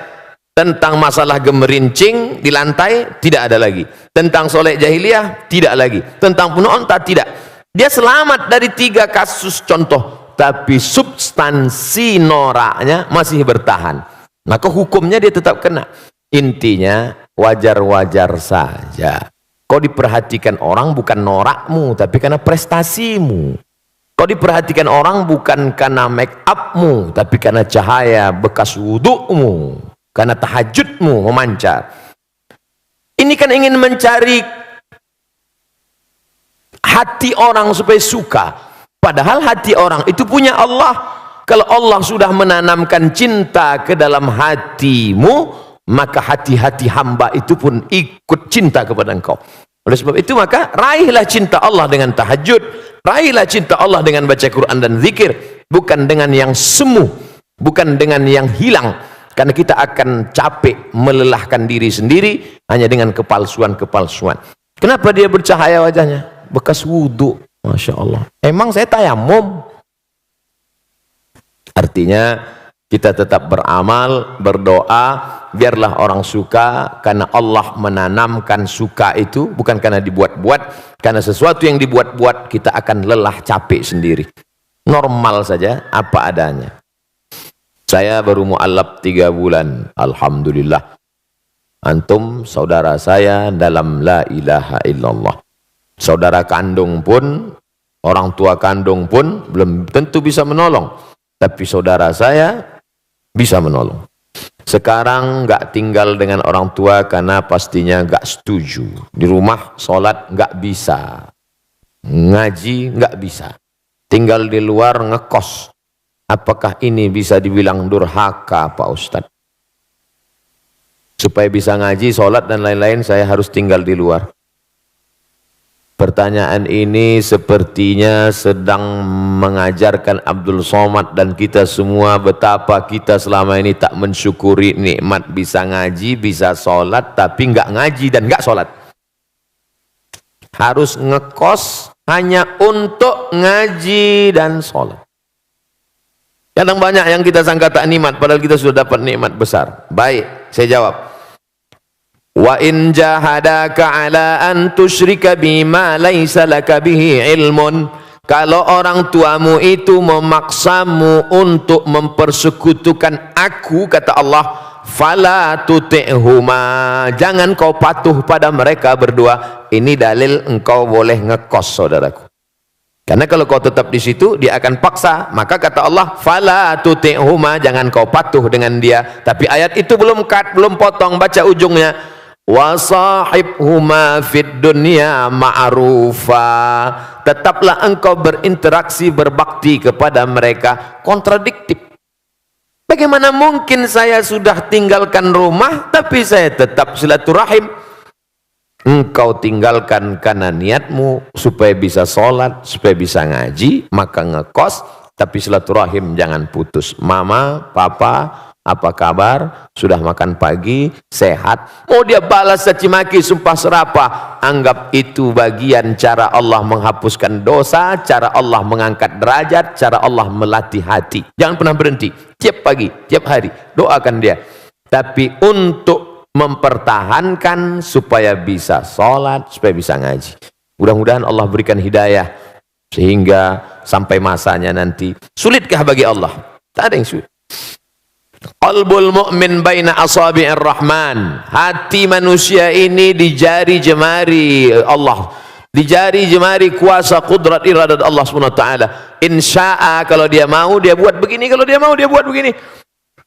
Tentang masalah gemerincing di lantai tidak ada lagi. Tentang soleh jahiliyah tidak lagi. Tentang punuk onta tidak. Dia selamat dari 3 kasus contoh, tapi substansi noraknya masih bertahan. Maka hukumnya dia tetap kena. Intinya wajar-wajar saja. Kau diperhatikan orang bukan norakmu, tapi karena prestasimu. Kau diperhatikan orang bukan karena make upmu, tapi karena cahaya bekas wudukmu, karena tahajudmu memancar. Ini kan ingin mencari hati orang supaya suka. Padahal hati orang itu punya Allah. Kalau Allah sudah menanamkan cinta ke dalam hatimu, maka hati-hati hamba itu pun ikut cinta kepada engkau. Oleh sebab itu maka raihlah cinta Allah dengan tahajud, raihlah cinta Allah dengan baca Quran dan zikir, bukan dengan yang semu, bukan dengan yang hilang. Karena kita akan capek melelahkan diri sendiri hanya dengan kepalsuan-kepalsuan. Kenapa dia bercahaya wajahnya? Bekas wudhu. Masya Allah. Emang saya tayamum. Artinya kita tetap beramal, berdoa, biarlah orang suka, karena Allah menanamkan suka itu bukan karena dibuat-buat. Karena sesuatu yang dibuat-buat kita akan lelah, capek sendiri. Normal saja, apa adanya. Saya baru mu'allab 3 bulan, alhamdulillah. Antum saudara saya dalam la ilaha illallah. Saudara kandung pun, orang tua kandung pun belum tentu bisa menolong, tapi saudara saya bisa menolong. Sekarang nggak tinggal dengan orang tua karena pastinya nggak setuju. Di rumah sholat nggak bisa, ngaji nggak bisa, tinggal di luar ngekos. Apakah ini bisa dibilang durhaka, Pak Ustadz? Supaya bisa ngaji, sholat dan lain-lain, saya harus tinggal di luar. Pertanyaan ini sepertinya sedang mengajarkan Abdul Somad dan kita semua betapa kita selama ini tak mensyukuri nikmat bisa ngaji, bisa sholat, tapi nggak ngaji dan nggak sholat. Harus ngekos hanya untuk ngaji dan sholat. Kadang banyak yang kita sangka tak nikmat, padahal kita sudah dapat nikmat besar. Baik, saya jawab. Wa in jahadaka ala an tusyrika bima laisa laka bihi ilmun. Kalau orang tuamu itu memaksamu untuk mempersekutukan aku, kata Allah, fala tuti'huma, jangan kau patuh pada mereka berdua. Ini dalil engkau boleh ngekos, saudaraku. Karena kalau kau tetap di situ, dia akan paksa. Maka kata Allah, fala tuti'huma, jangan kau patuh dengan dia. Tapi ayat itu belum potong, baca ujungnya. Wa sahibhuma fid dunya ma'rufa, tetaplah engkau berinteraksi, berbakti kepada mereka. Kontradiktif. Bagaimana mungkin saya sudah tinggalkan rumah tapi saya tetap silaturahim? Engkau tinggalkan karena niatmu supaya bisa sholat, supaya bisa ngaji, maka ngekos, tapi silaturahim jangan putus. Mama, papa, apa kabar? Sudah makan pagi? Sehat? Mau dia balas caci maki, sumpah serapah, anggap itu bagian cara Allah menghapuskan dosa, cara Allah mengangkat derajat, cara Allah melatih hati. Jangan pernah berhenti, tiap pagi, tiap hari doakan dia. Tapi untuk mempertahankan supaya bisa sholat, supaya bisa ngaji. Mudah-mudahan Allah berikan hidayah sehingga sampai masanya nanti. Sulitkah bagi Allah? Tak ada yang sulit. Qalbul mu'min baina asabi'ir rahman, hati manusia ini di jari jemari Allah, di jari jemari kuasa kudrat iradat Allah SWT. Insya'a, kalau dia mau dia buat begini, kalau dia mau dia buat begini.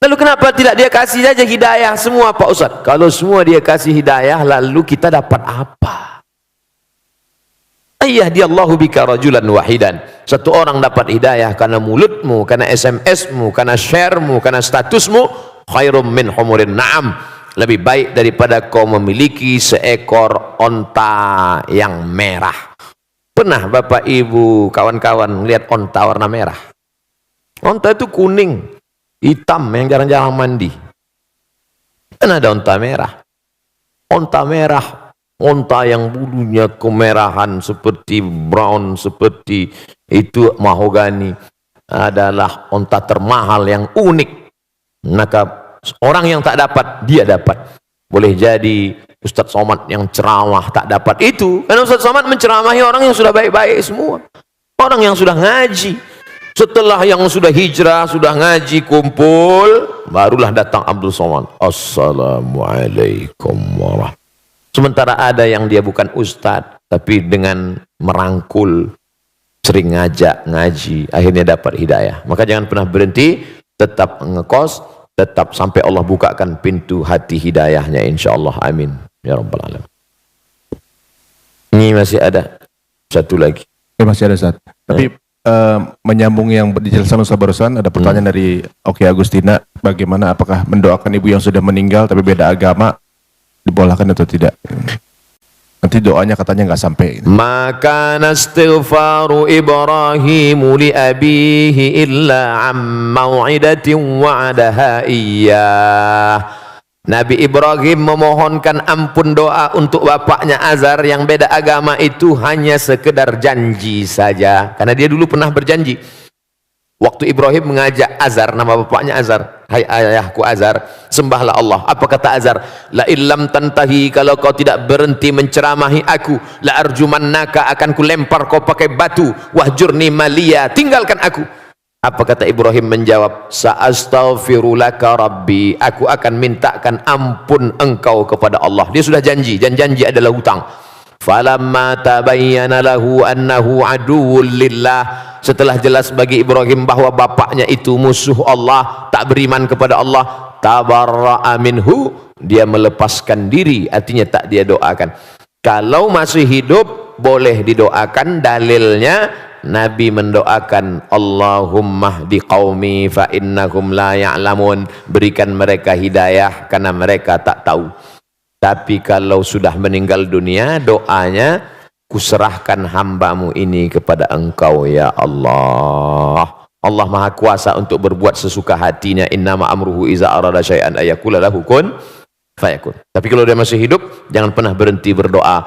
Lalu kenapa tidak dia kasih saja hidayah semua, Pak Ustadz? Kalau semua dia kasih hidayah, lalu kita dapat apa? Ayyahdiyallahu bika rajulan wahidan. Satu orang dapat hidayah karena mulutmu, karena SMS-mu, karena share-mu, karena statusmu, khairum min humurin na'am. lebih baik daripada kau memiliki seekor onta yang merah. Pernah Bapak Ibu kawan-kawan lihat onta warna merah? Onta itu kuning, hitam yang jarang-jarang mandi. Kan ada onta merah. Onta merah, onta yang bulunya kemerahan seperti brown, seperti itu mahogani, adalah onta termahal yang unik. Maka orang yang tak dapat, dia dapat. Boleh jadi Ustadz Somad yang ceramah tak dapat itu, karena Ustadz Somad menceramahi orang yang sudah baik-baik semua, orang yang sudah ngaji. Setelah yang sudah hijrah, sudah ngaji, kumpul, barulah datang Abdul Somad, assalamualaikum warahmatullahi. Sementara ada yang dia bukan ustadz, tapi dengan merangkul, sering ngajak ngaji, akhirnya dapat hidayah. Maka jangan pernah berhenti, tetap ngekos, tetap sampai Allah bukakan pintu hati hidayahnya, insyaallah. Amin ya rabbal alamin. Ini masih ada satu lagi. Masih ada Ustaz. Tapi menyambung yang dijelaskan Ustaz barusan, ada pertanyaan dari Oki Agustina, bagaimana apakah mendoakan ibu yang sudah meninggal tapi beda agama dibolehkan atau tidak? Nanti doanya katanya nggak sampai. Maka nastighfaru Ibrahim li abihi illa am mau'idatin wa'adaha iyyah. Nabi Ibrahim memohonkan ampun doa untuk bapaknya Azar yang beda agama itu hanya sekedar janji saja, karena dia dulu pernah berjanji. Waktu Ibrahim mengajak Azar, nama bapaknya Azar, hai ayahku Azar, sembahlah Allah. Apa kata Azar? La illam tantahi, kalau kau tidak berhenti menceramahi aku, la arjumannaka, akan ku lempar kau pakai batu, wahjurni maliya, tinggalkan aku. Apa kata Ibrahim menjawab? Sa'astaghfirulaka rabbi, aku akan mintakan ampun engkau kepada Allah. Dia sudah janji, dan janji adalah hutang. Falamma tabayyana lahu annahu aduwwul lillah, setelah jelas bagi Ibrahim bahwa bapaknya itu musuh Allah, tak beriman kepada Allah, tabarra'a minhu, dia melepaskan diri, artinya tak dia doakan. Kalau masih hidup boleh didoakan, dalilnya Nabi mendoakan Allahumma hdi qaumi fa innahum la ya'lamun, berikan mereka hidayah karena mereka tak tahu. Tapi kalau sudah meninggal dunia, doanya, kuserahkan hambamu ini kepada engkau ya Allah. Allah maha kuasa untuk berbuat sesuka hatinya. Innama amruhu iza arada syai'an ayakula lahu kun fayakun. Tapi kalau dia masih hidup, jangan pernah berhenti berdoa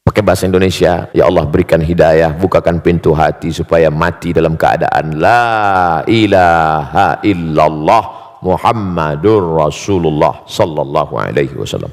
pakai bahasa Indonesia. Ya Allah, berikan hidayah, bukakan pintu hati supaya mati dalam keadaan la ilaha illallah Muhammadur Rasulullah sallallahu alaihi wasallam.